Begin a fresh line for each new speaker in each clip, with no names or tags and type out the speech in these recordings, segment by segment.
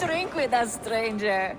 drink with us, stranger.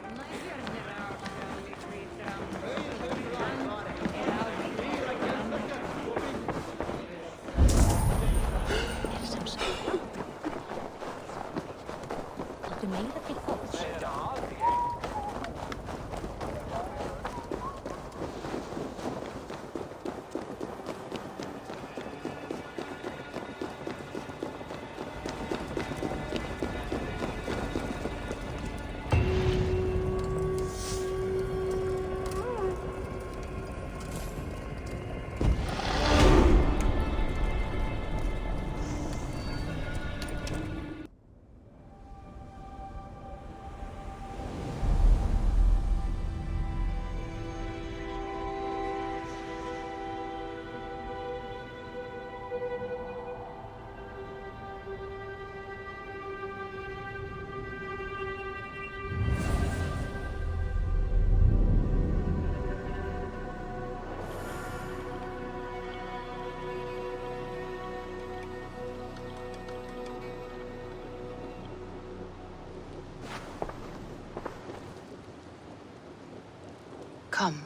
Come,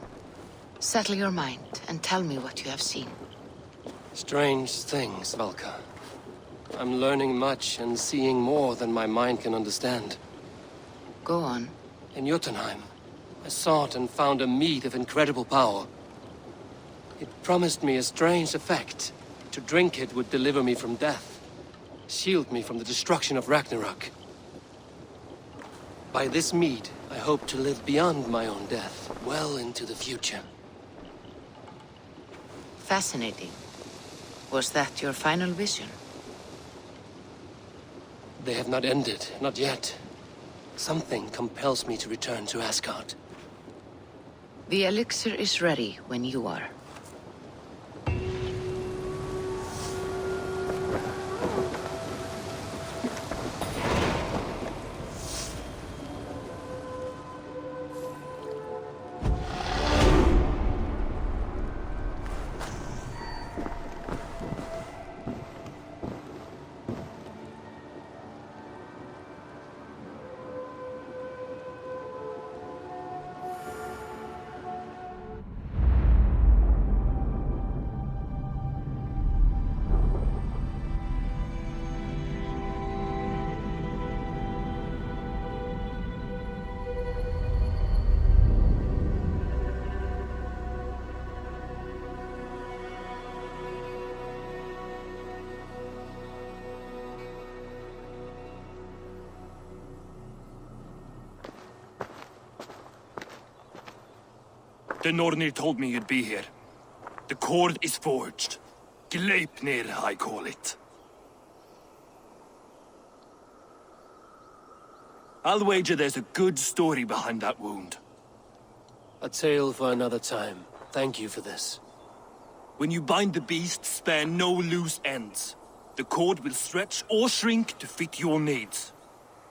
settle your mind and tell me what you have seen.
Strange things, Valka. I'm learning much and seeing more than my mind can understand.
Go on.
In Jotunheim, I sought and found a mead of incredible power. It promised me a strange effect. To drink it would deliver me from death, shield me from the destruction of Ragnarok. By this mead, I hope to live beyond my own death, well into the future.
Fascinating. Was that your final vision?
They have not ended, not yet. Something compels me to return to Asgard.
The elixir is ready when you are.
The Nornir told me you'd be here. The cord is forged. Gleipnir, I call it. I'll wager there's a good story behind that wound.
A tale for another time. Thank you for this.
When you bind the beast, spare no loose ends. The cord will stretch or shrink to fit your needs.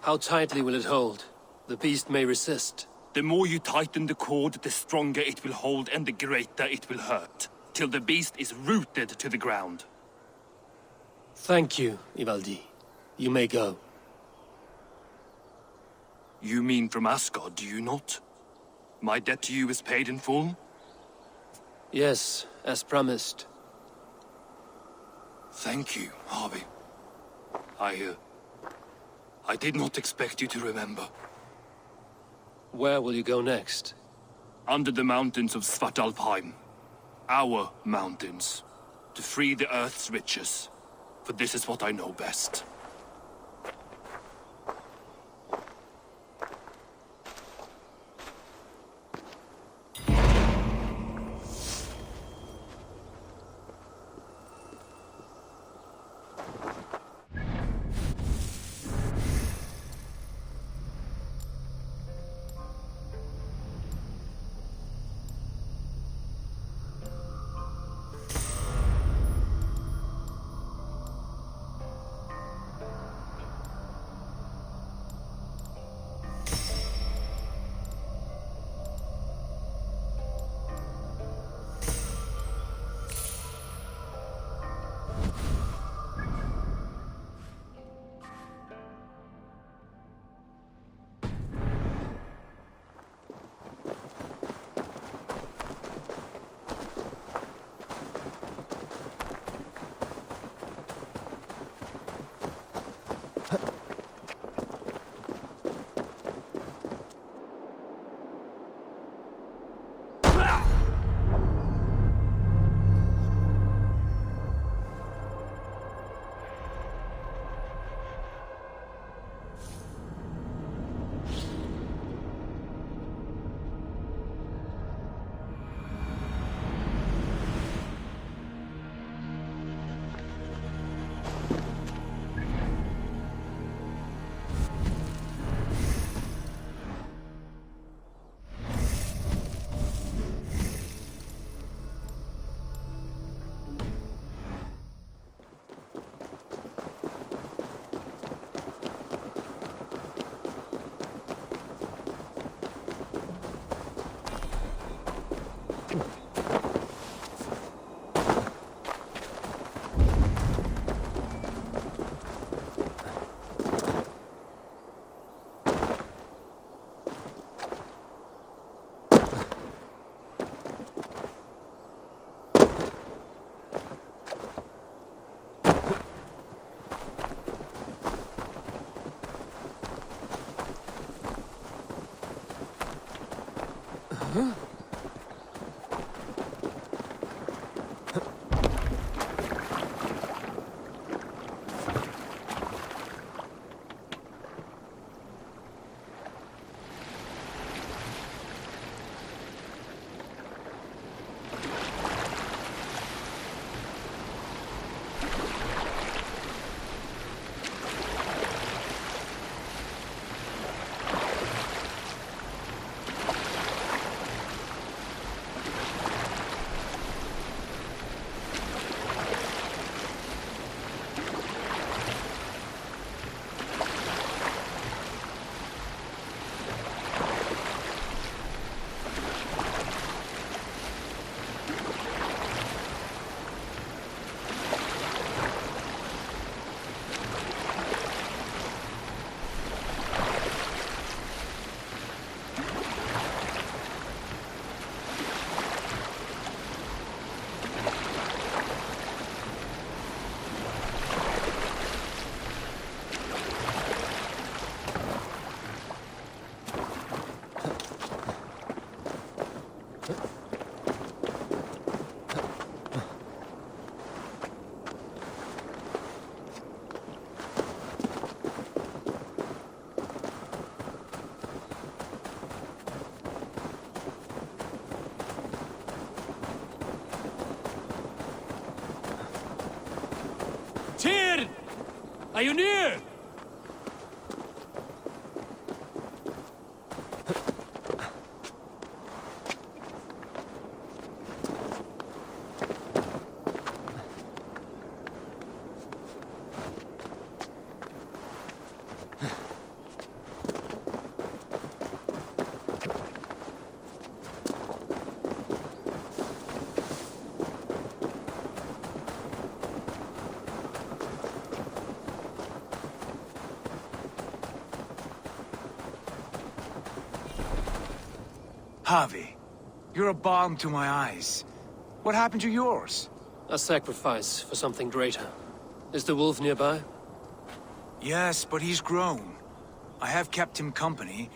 How tightly will it hold? The beast may resist.
The more you tighten the cord, the stronger it will hold and the greater it will hurt, till the beast is rooted to the ground.
Thank you, Ivaldi. You may go.
You mean from Asgard, do you not? My debt to you is paid in full?
Yes, as promised.
Thank you, Harvey. I did not expect you to remember.
Where will you go next?
Under the mountains of Svartalfheim. Our mountains. To free the Earth's riches. For this is what I know best. Are you near?
Harvey, you're a balm to my eyes. What happened to yours?
A sacrifice for something greater. Is the wolf nearby?
Yes, but he's grown. I have kept him company,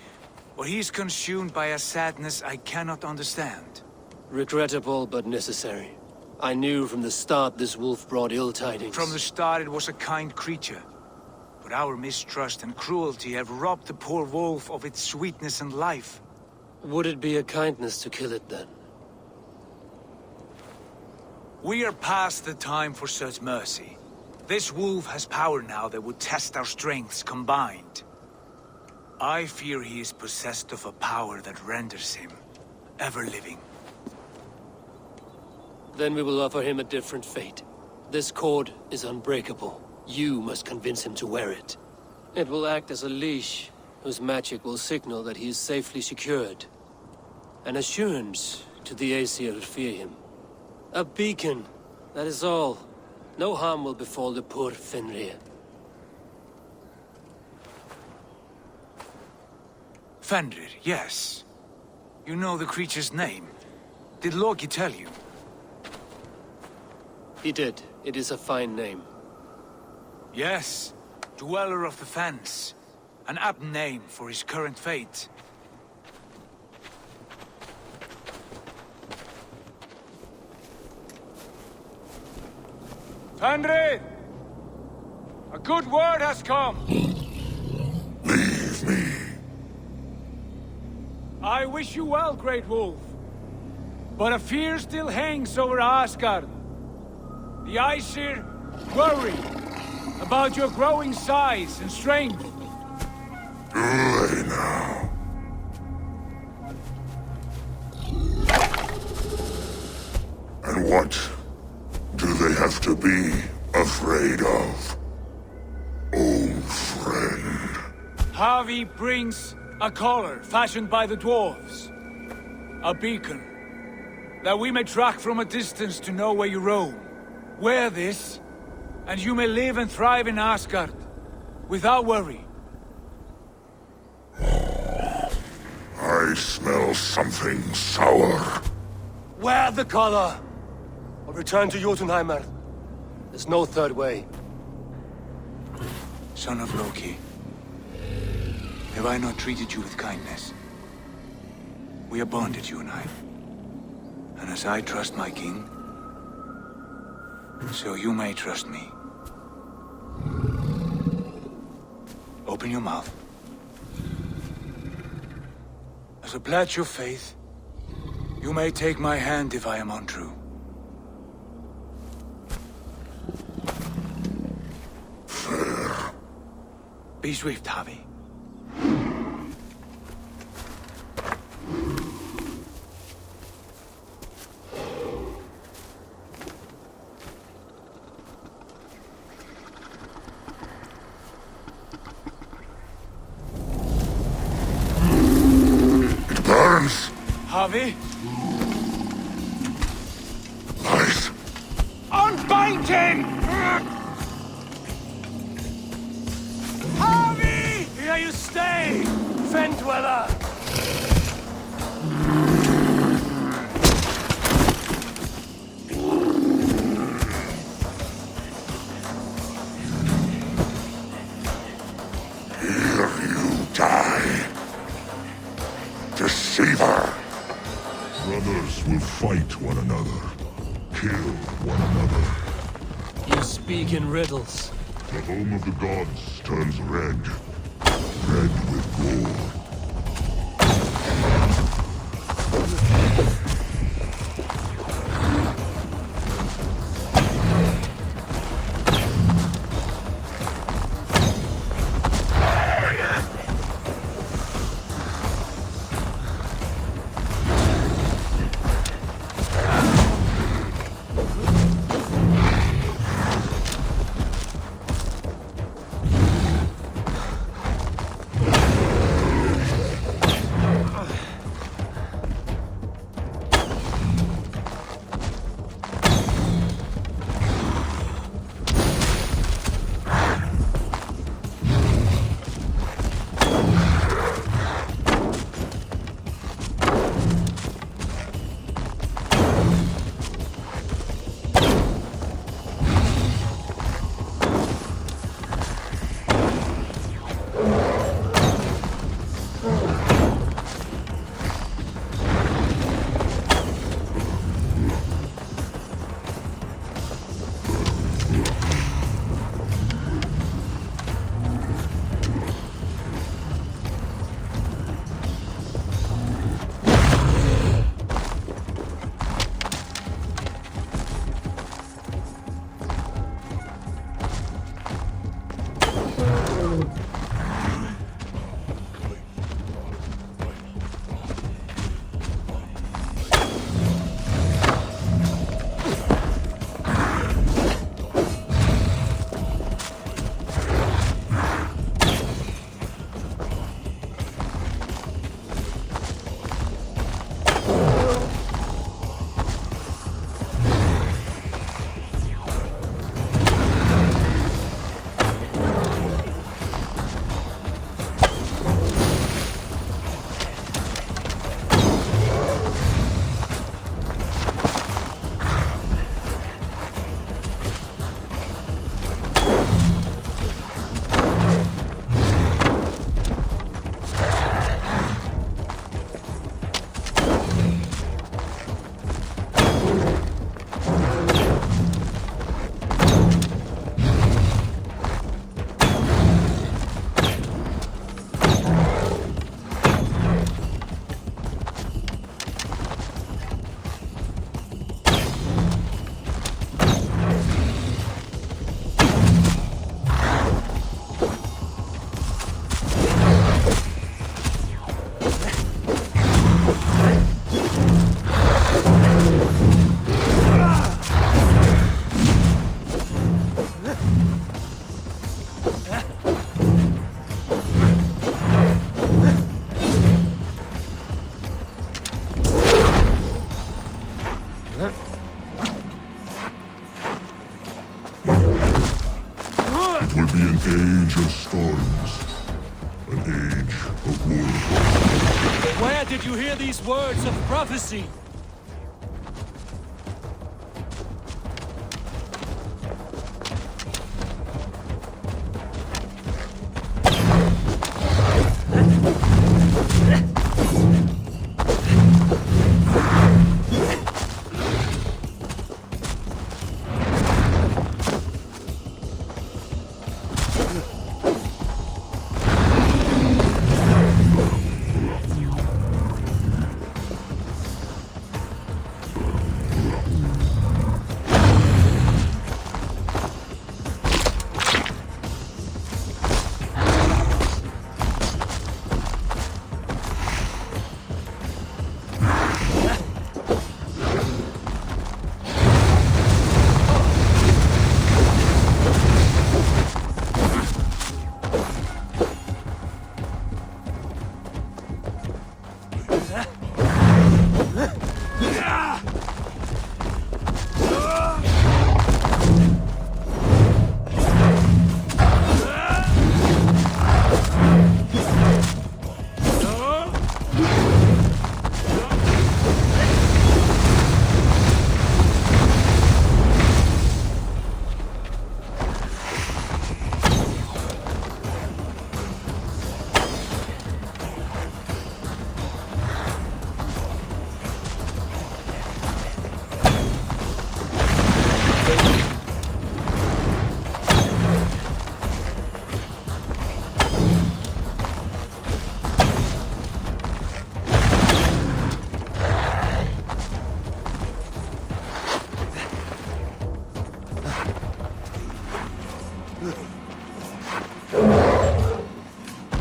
but he's consumed by a sadness I cannot understand.
Regrettable, but necessary. I knew from the start this wolf brought ill tidings.
From the start it was a kind creature. But our mistrust and cruelty have robbed the poor wolf of its sweetness and life.
Would it be a kindness to kill it, then?
We are past the time for such mercy. This wolf has power now that would test our strengths combined. I fear he is possessed of a power that renders him ever-living.
Then we will offer him a different fate. This cord is unbreakable. You must convince him to wear it. It will act as a leash, whose magic will signal that he is safely secured. An assurance to the Aesir who fear him. A beacon, that is all. No harm will befall the poor Fenrir.
Fenrir, yes. You know the creature's name. Did Loki tell you?
He did. It is a fine name.
Yes. Dweller of the Fens. An apt name for his current fate. Fenrir! A good word has come!
Leave me.
I wish you well, Great Wolf. But a fear still hangs over Asgard. The Aesir worry about your growing size and strength.
Do they now? And what do they have to be afraid of? Old friend.
Harvey brings a collar fashioned by the dwarves. A beacon, that we may track from a distance to know where you roam. Wear this, and you may live and thrive in Asgard, without worry.
I smell something sour.
Wear the collar! Or return to Jotunheimer. There's no third way.
Son of Loki, have I not treated you with kindness? We are bonded, you and I. And as I trust my king, so you may trust me. Open your mouth. As a pledge of faith, you may take my hand if I am untrue.
Fair.
Be swift, Harvey.
It burns.
Harvey?
Light.
Unbind him! Harvey! Here you stay, Fen Dweller!
Here you die. Deceiver. Brothers will fight one another. Kill one another.
You speak in riddles.
The home of the gods turns red. Red with gore. It will be an age of storms. An age of war.
Where did you hear these words of prophecy?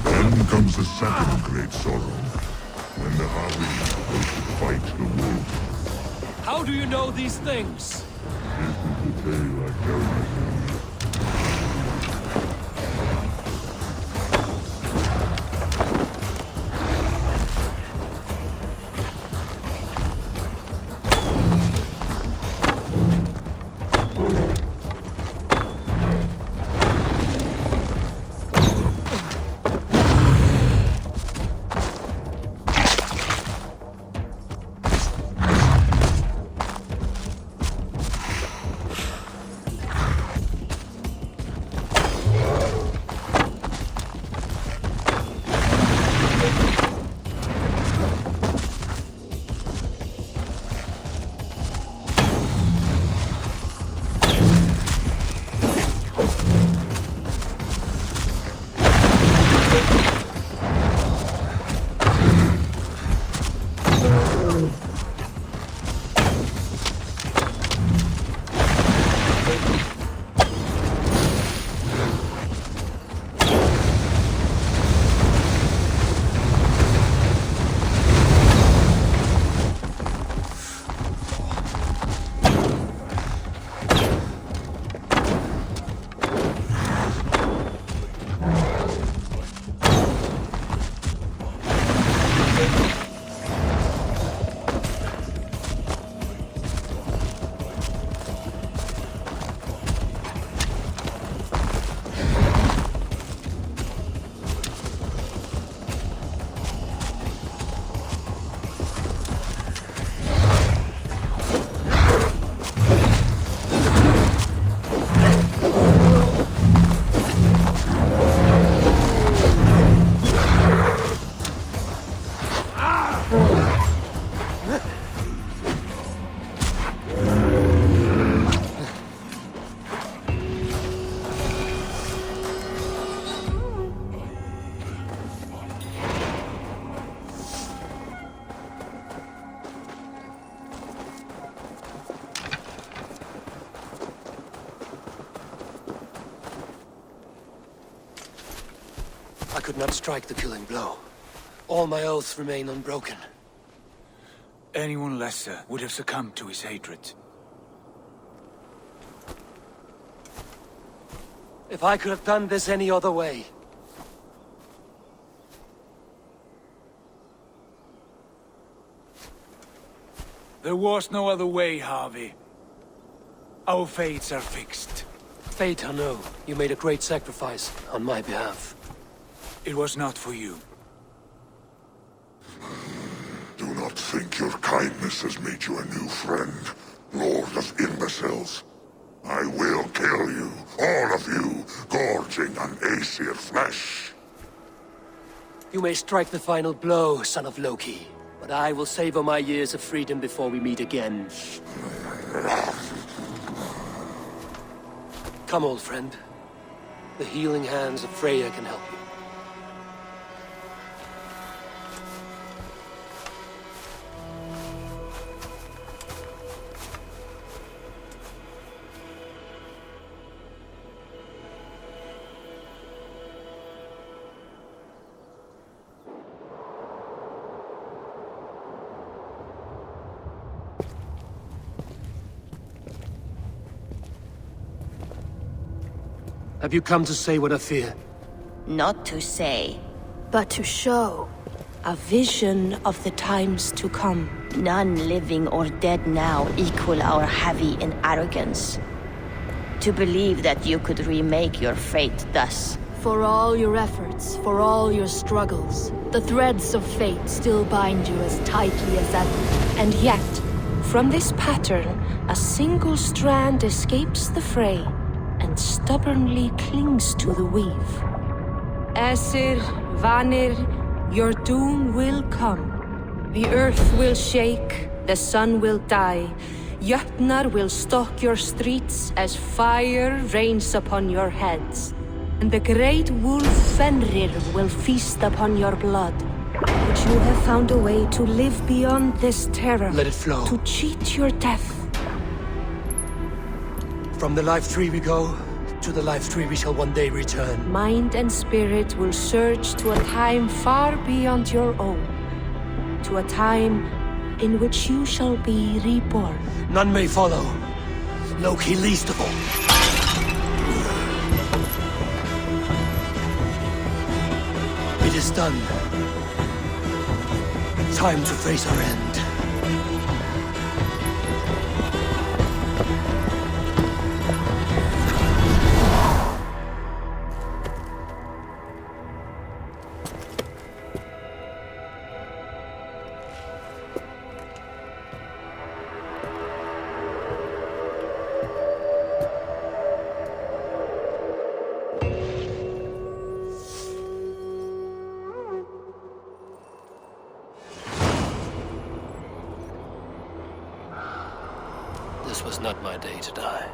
Then comes the second great sorrow, when the Harvey goes to fight the wolf.
How do you know these things?
This is the tale I tell myself.
I could not strike the killing blow. All my oaths remain unbroken.
Anyone lesser would have succumbed to his hatred.
If I could have done this any other way.
There was no other way, Harvey. Our fates are fixed.
Fate or no, you made a great sacrifice on my behalf.
It was not for you.
Do not think your kindness has made you a new friend, Lord of Imbeciles. I will kill you, all of you, gorging on Aesir flesh.
You may strike the final blow, son of Loki, but I will savor my years of freedom before we meet again. Come, old friend. The healing hands of Freya can help you. Have you come to say what I fear?
Not to say,
but to show. A vision of the times to come.
none living or dead now equal our heavy in arrogance. To believe that you could remake your fate thus.
For all your efforts, for all your struggles, the threads of fate still bind you as tightly as ever. And yet, from this pattern, a single strand escapes the fray and stubbornly clings to the weave. Aesir, Vanir, your doom will come. The earth will shake, the sun will die. Jötnar will stalk your streets as fire rains upon your heads. And the great wolf Fenrir will feast upon your blood. But you have found a way to live beyond this terror.
Let it flow.
To cheat your death.
From the life tree we go, to the life tree we shall one day return.
Mind and spirit will surge to a time far beyond your own. To a time in which you shall be reborn.
None may follow. Loki least of all. It is done. Time to face our end. This was not my day to die.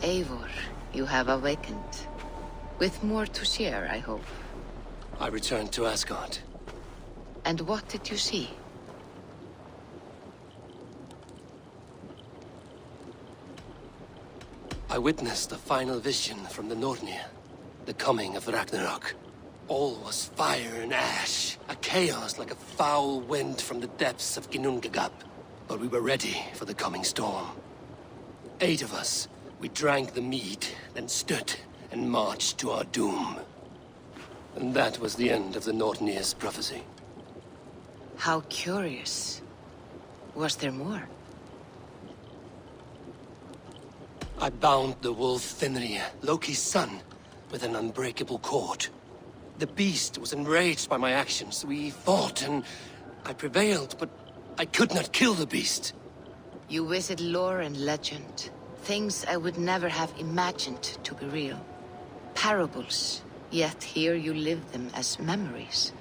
Eivor, you have awakened. With more to share, I hope.
I returned to Asgard.
And what did you see?
I witnessed the final vision from the Nornir, the coming of Ragnarok. All was fire and ash, a chaos like a foul wind from the depths of Ginnungagap. But we were ready for the coming storm. 8 of us, we drank the mead, then stood and marched to our doom. And that was the end of the Nornir's prophecy.
How curious. Was there more?
I bound the wolf Fenrir, Loki's son, with an unbreakable cord. The beast was enraged by my actions. We fought, and I prevailed, but I could not kill the beast.
You visit lore and legend. Things I would never have imagined to be real. Parables, yet here you live them as memories.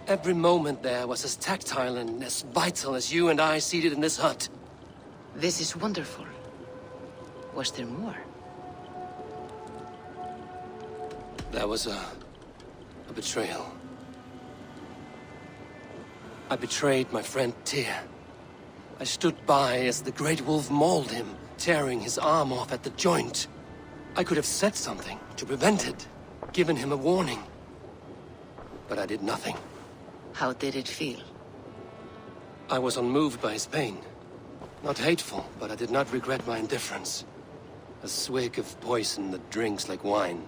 Every moment there was as tactile and as vital as you and I seated in this hut.
This is wonderful. Was there more?
There was a betrayal. I betrayed my friend Tyr. I stood by as the Great Wolf mauled him, tearing his arm off at the joint. I could have said something to prevent it, given him a warning. But I did nothing.
How did it feel?
I was unmoved by his pain. Not hateful, but I did not regret my indifference. A swig of poison that drinks like wine.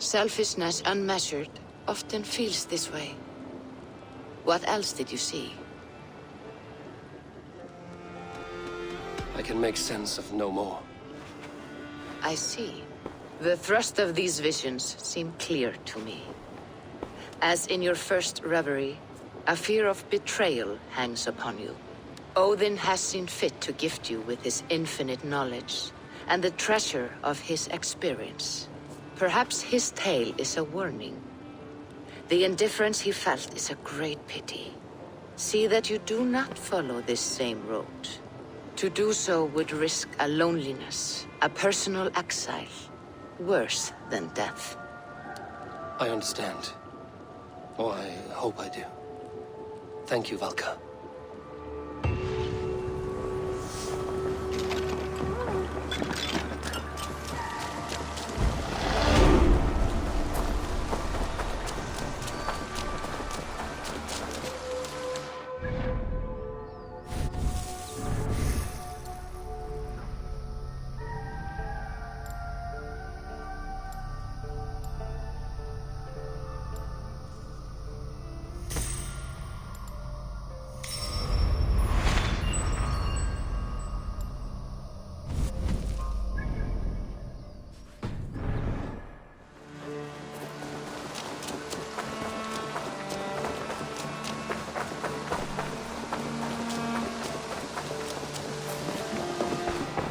Selfishness unmeasured often feels this way. What else did you see?
I can make sense of no more.
I see. The thrust of these visions seem clear to me. As in your first reverie, a fear of betrayal hangs upon you. Odin has seen fit to gift you with his infinite knowledge, and the treasure of his experience. Perhaps his tale is a warning. The indifference he felt is a great pity. See that you do not follow this same road. To do so would risk a loneliness, a personal exile, worse than death.
I understand. Or I hope I do. Thank you, Valka.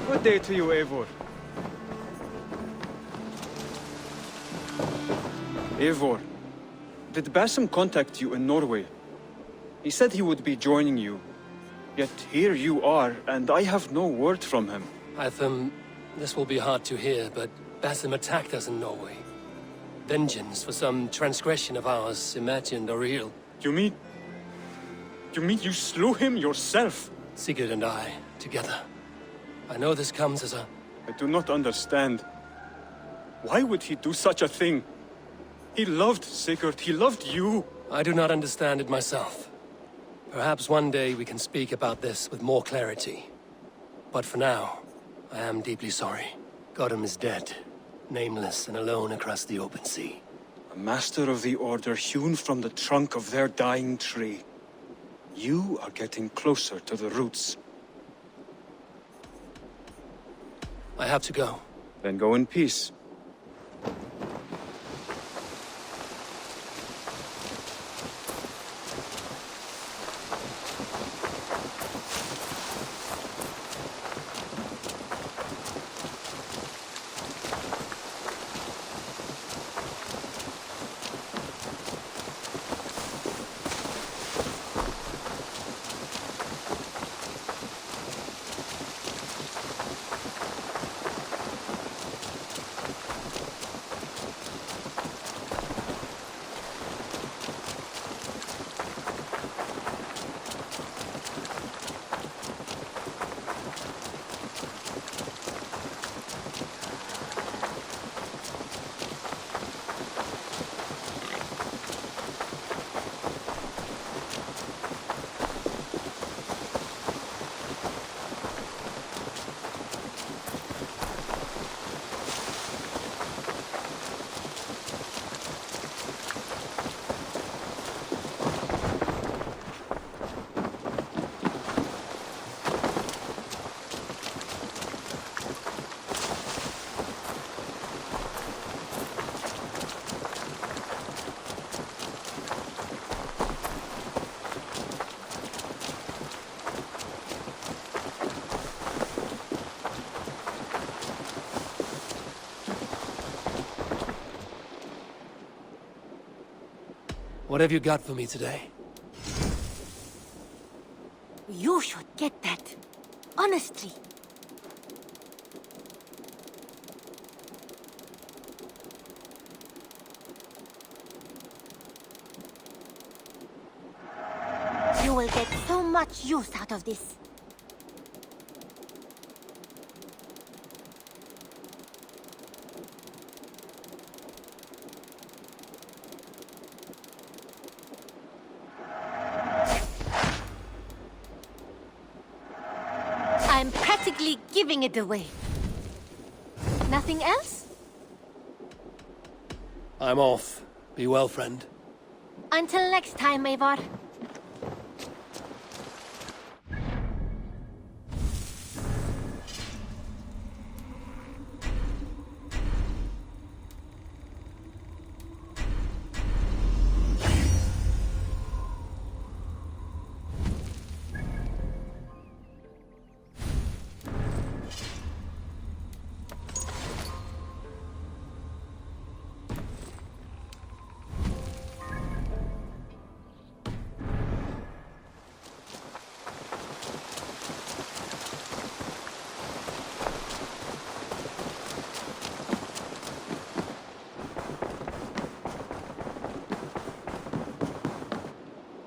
Good day to you, Eivor. Eivor, did Basim contact you in Norway? He said he would be joining you. Yet here you are, and I have no word from him.
This will be hard to hear, but Basim attacked us in Norway. Vengeance for some transgression of ours, imagined or real.
You mean you slew him yourself?
Sigurd and I, together. I know this comes as a...
I do not understand. Why would he do such a thing? He loved Sigurd, he loved you.
I do not understand it myself. Perhaps one day we can speak about this with more clarity. But for now, I am deeply sorry. Gotham is dead, nameless and alone across the open sea.
A master of the Order hewn from the trunk of their dying tree. You are getting closer to the roots.
I have to go.
Then go in peace.
What have you got for me today?
You should get that. Honestly. You will get so much use out of this. I'm practically giving it away. Nothing else?
I'm off. Be well, friend.
Until next time, Eivor.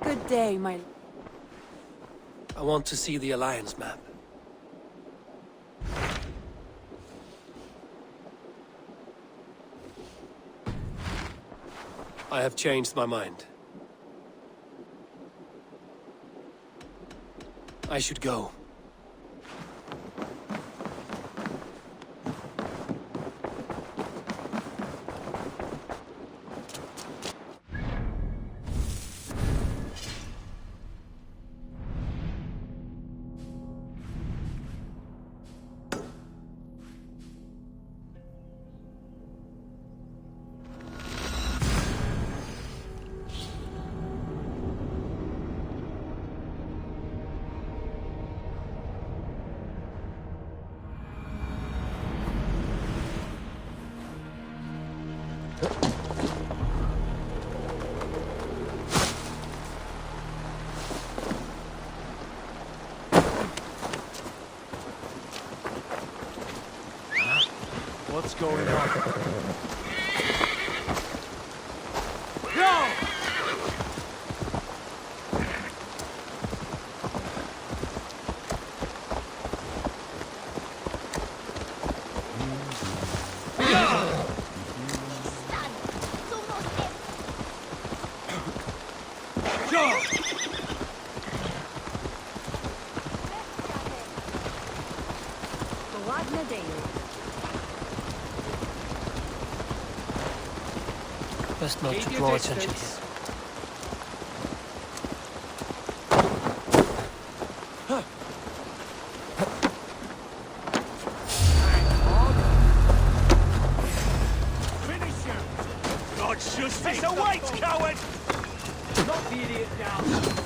Good day, my...
I want to see the Alliance map. I have changed my mind. I should go.
What's going on?
Best not to draw attention here.
It's a wait, coward! Knock the idiot down.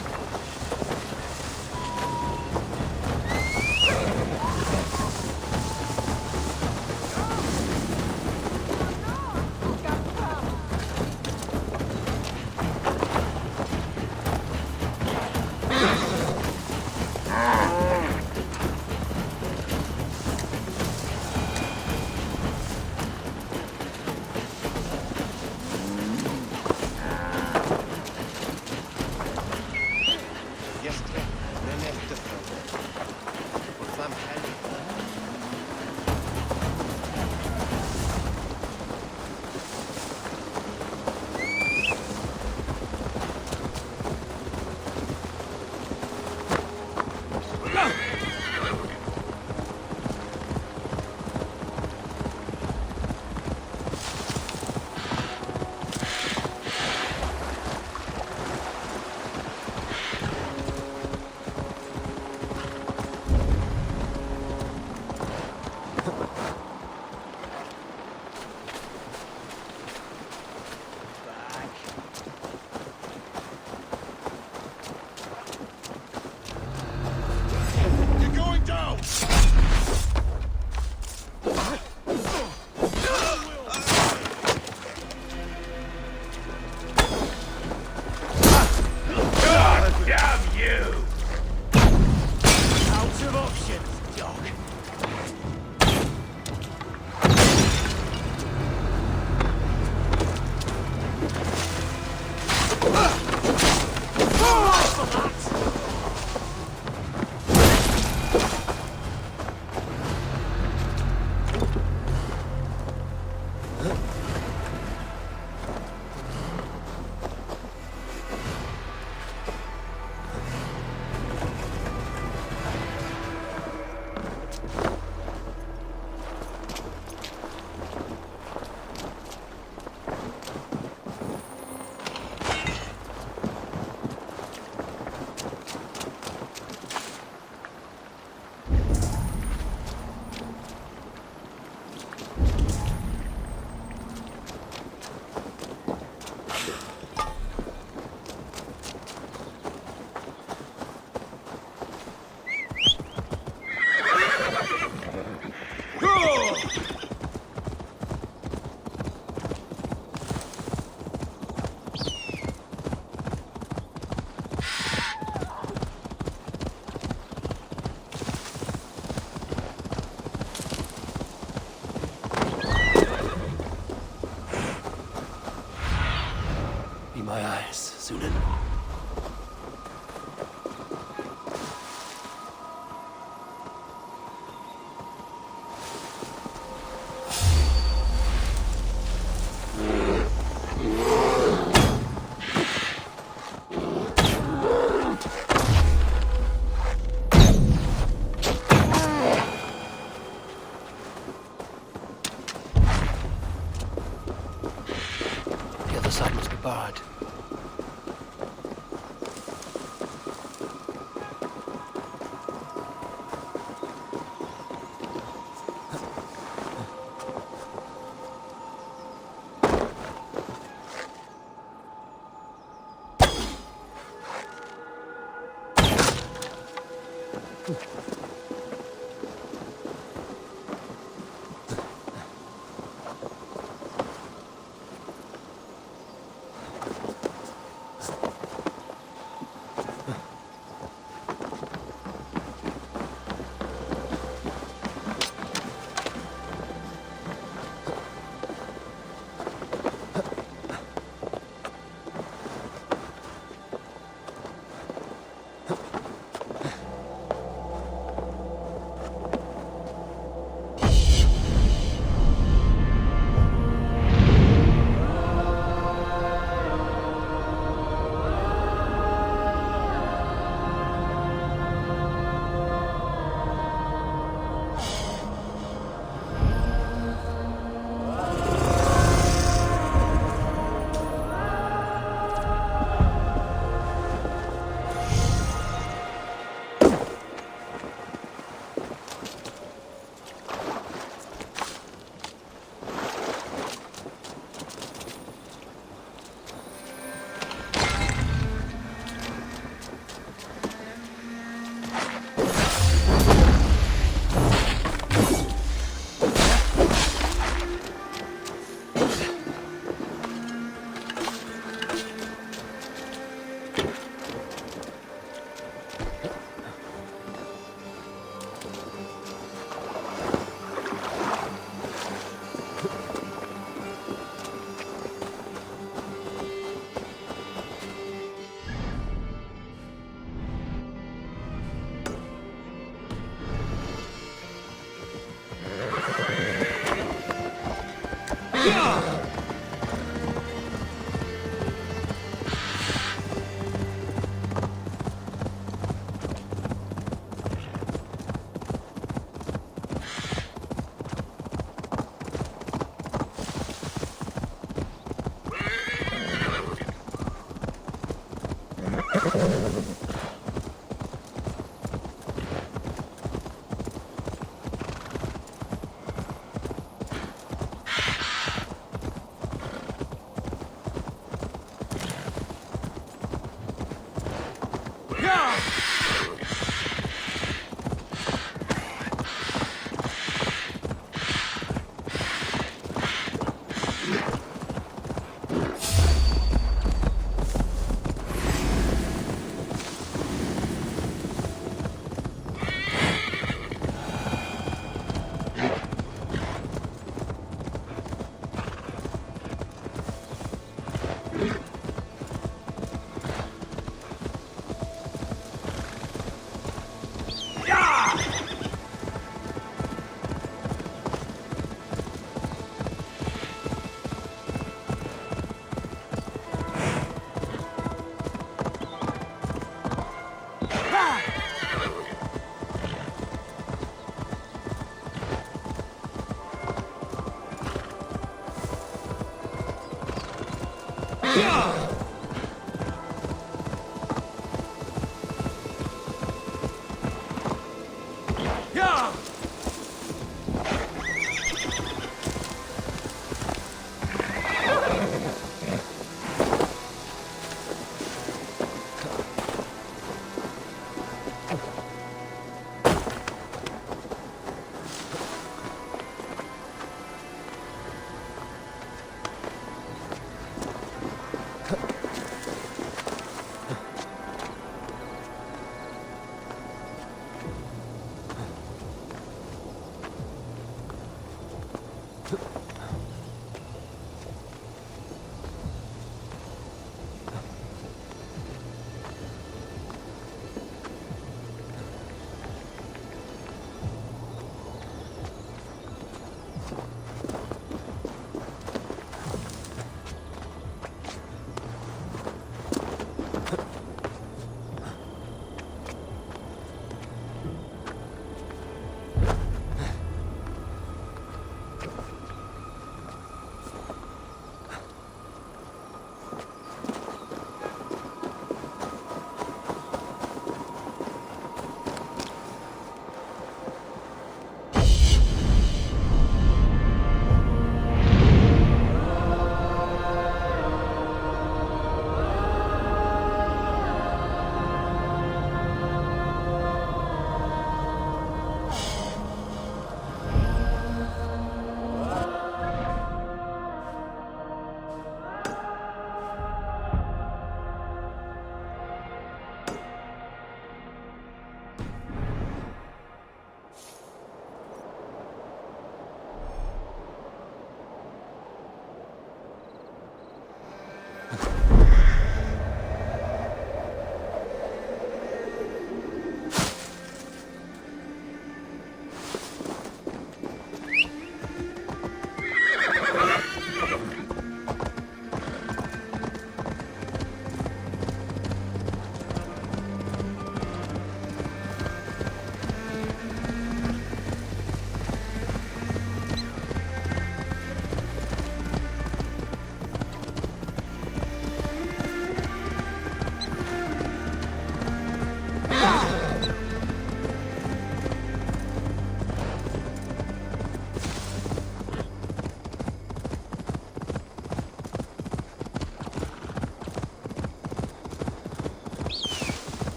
god.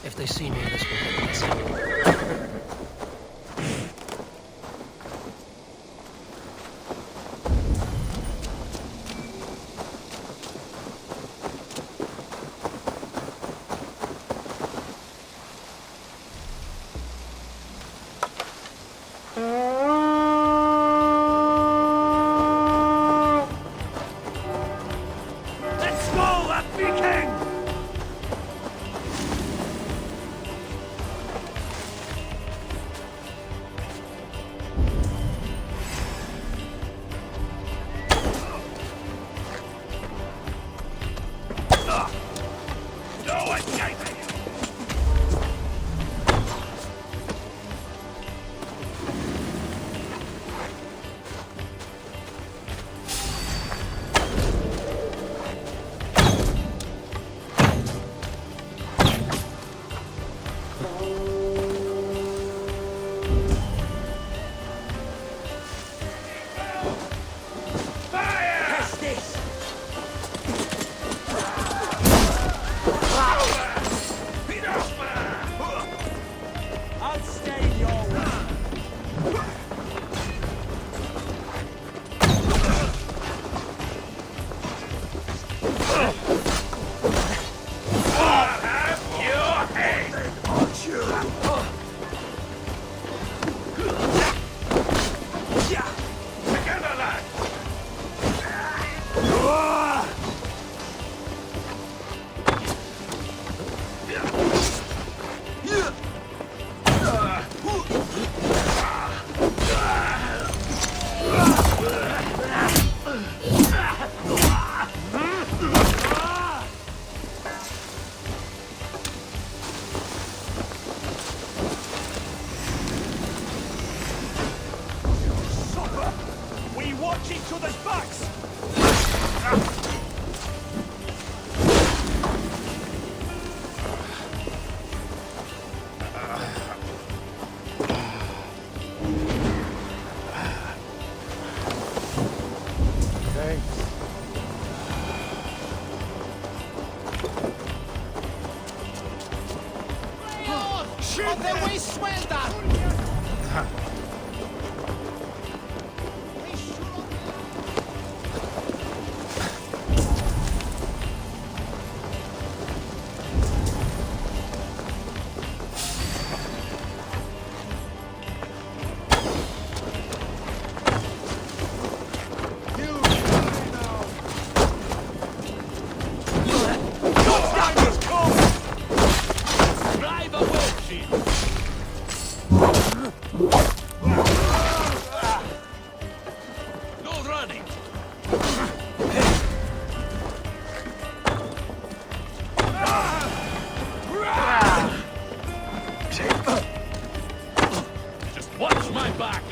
If they see me, this will be easy.
Let's go, that Viking! No escaping! I'll stay in your way. We watch each other's backs! Shoot them, we suelta! Watch my back!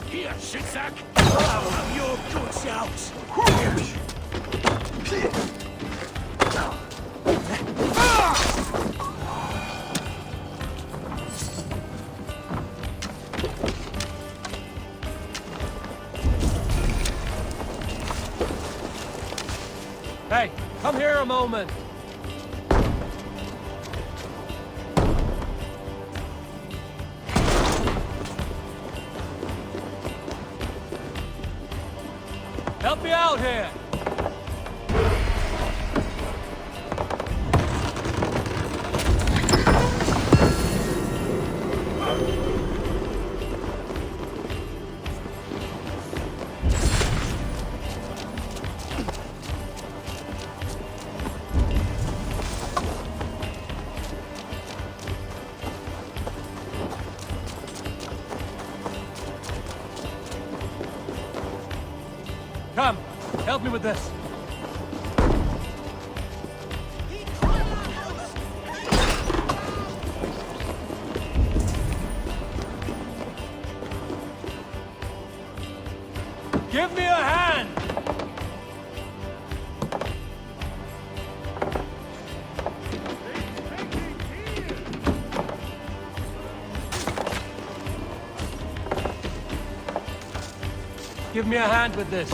Here, shitsack! I'll have your guts out!
Hey, come here a moment. Help me out here! Come, help me with this. Give me a hand! give me a hand with this.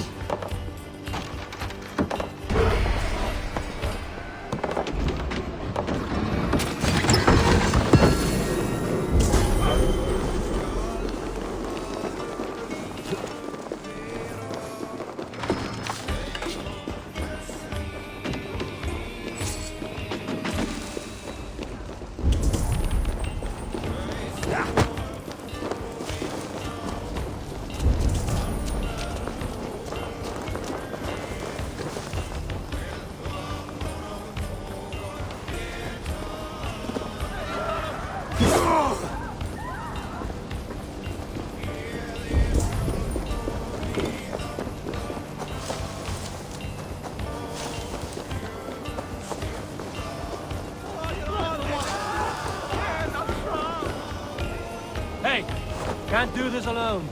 Hey, can't do this alone.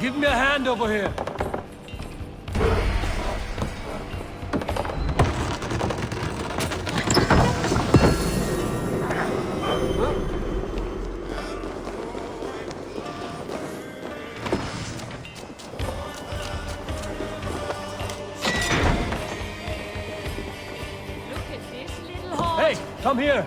Give me a hand over here. Hey, come here.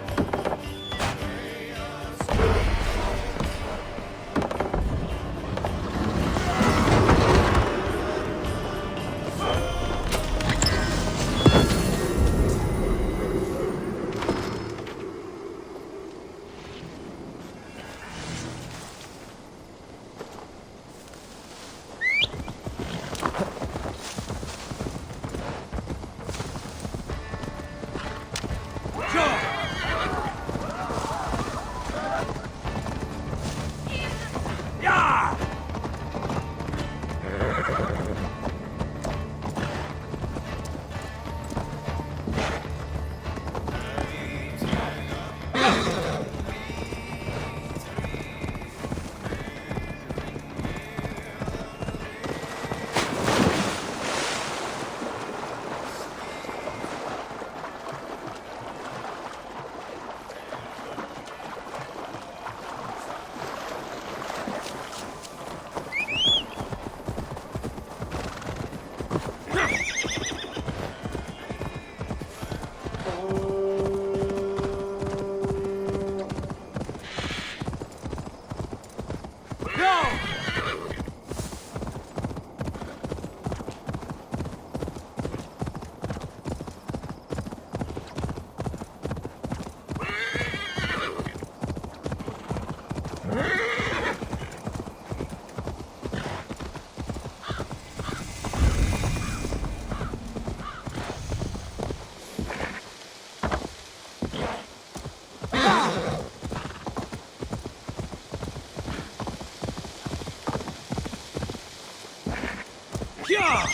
Yeah!